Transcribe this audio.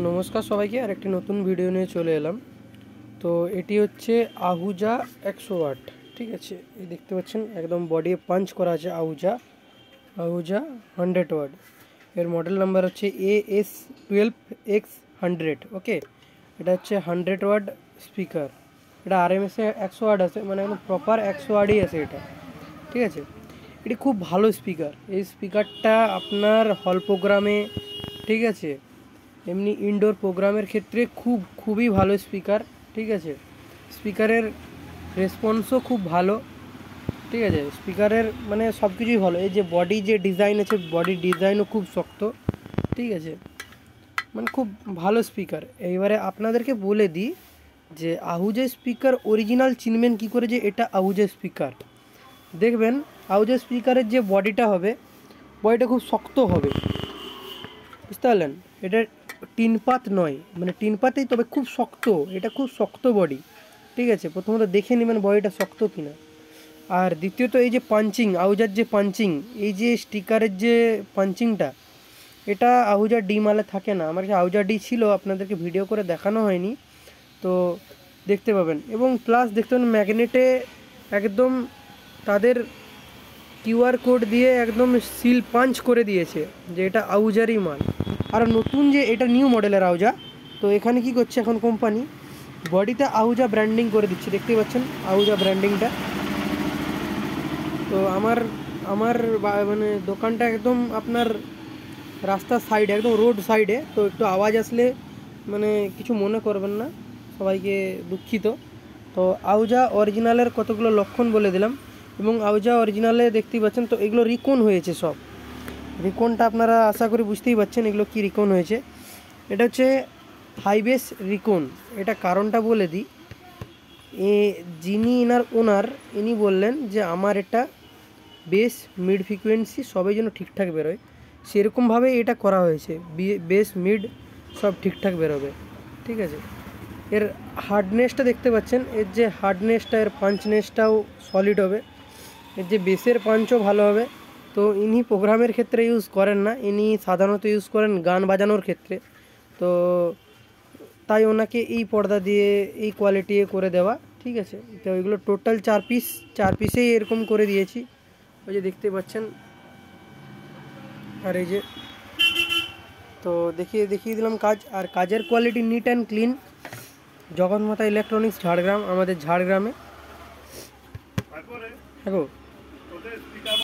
নমস্কার সবাইকে, আর একটি নতুন ভিডিও নিয়ে চলে এলাম। তো এটি হচ্ছে আহুজা 100 ওয়াট। ঠিক আছে, এই দেখতে পাচ্ছেন একদম বডি পাঞ্চ করা আছে আহুজা 100 ওয়াট। এর মডেল নাম্বার হচ্ছে AS12X100। ওকে, এটা হচ্ছে 100 ওয়াট স্পিকার। এটা আরএমএসে 100 ওয়াট আছে, মানে একদম প্রপার 100 ওয়াটই আছে এটা। ঠিক আছে, এটি খুব ভালো স্পিকার। এই স্পিকারটা আপনার হল প্রোগ্রামে, ঠিক আছে, এমনি ইনডোর প্রোগ্রামের ক্ষেত্রে খুবই ভালো স্পিকার। ঠিক আছে, স্পিকারের রেসপন্সও খুব ভালো। ঠিক আছে, স্পিকারের মানে সব কিছুই ভালো। এই যে বডি যে ডিজাইন আছে, বডির ডিজাইনও খুব শক্ত। ঠিক আছে, মানে খুব ভালো স্পিকার। এইবারে আপনাদেরকে বলে দিই যে আহুজা স্পিকার অরিজিনাল চিনবেন কী করে যে এটা আহুজা স্পিকার। দেখবেন আহুজা স্পিকারের যে বডিটা হবে, বডিটা খুব শক্ত হবে, বুঝতে পারলেন? এটা টিনপাত নয়, মানে টিনপাতেই, তবে খুব শক্ত। এটা খুব শক্ত বডি। ঠিক আছে, প্রথমত দেখে নেবেন বডিটা শক্ত কিনা। আর দ্বিতীয়ত এই যে পাঞ্চিং, আহুজার যে পাঞ্চিং, এই যে স্টিকারের যে পাঞ্চিংটা, এটা আহুজার ডি মালে থাকে না। আমার কাছে আহুজার ডি ছিল, আপনাদেরকে ভিডিও করে দেখানো হয়নি, তো দেখতে পাবেন। এবং প্লাস দেখতে পাবেন ম্যাগনেটে একদম তাদের কিউআর কোড দিয়ে একদম সিল পাঞ্চ করে দিয়েছে যে এটা আহুজারই মাল। আর নতুন যে এটা নিউ মডেলের আহুজা, তো এখানে কি করছে এখন কোম্পানি, বডিতে আহুজা ব্র্যান্ডিং করে দিচ্ছে। দেখতে পাচ্ছেন আহুজা ব্র্যান্ডিংটা। তো আমার মানে দোকানটা একদম আপনার রাস্তার সাইডে, একদম রোড সাইডে। তো একটু আওয়াজ আসলে মানে কিছু মনে করবেন না, সবাইকে দুঃখিত। তো আহুজা অরিজিনালের কতগুলো লক্ষণ বলে দিলাম। এবং আহুজা অরিজিনালে দেখতেই পাচ্ছেন, তো এগুলো রিকন হয়েছে সব। রিকনটা আপনারা আশা করি বুঝতেই পারছেন এগুলো কি রিকন হয়েছে। এটা হচ্ছে হাইবেস রিকন। এটা কারণটা বলে দিই, যিনি এনার ওনার, ইনি বললেন যে আমার এটা বেস মিড ফ্রিকোয়েন্সি সবই যেন ঠিকঠাক বেরোয়, সেরকমভাবেই এটা করা হয়েছে। বেস মিড সব ঠিকঠাক বেরোবে। ঠিক আছে, এর হার্ডনেসটা দেখতে পাচ্ছেন, এর যে হার্ডনেসটা, এর পাঞ্চনেসটাও সলিড হবে, এর যে বেসের পাঞ্চও ভালো হবে। তো ইনি প্রোগ্রামের ক্ষেত্রে ইউজ করেন না, ইনি সাধারণত ইউজ করেন গান বাজানোর ক্ষেত্রে। তো তাই ওনাকে এই পর্দা দিয়ে এই কোয়ালিটি করে দেওয়া। ঠিক আছে, তো এগুলো টোটাল 4 পিসেই এরকম করে দিয়েছি, ওই যে দেখতে পাচ্ছেন। আর এই যে, তো দেখিয়ে দিলাম কাজ। আর কাজের quality neat and clean. Jaganmata electronics, Jhargram, আমাদের ঝাড়গ্রামে। হ্যাঁ গো।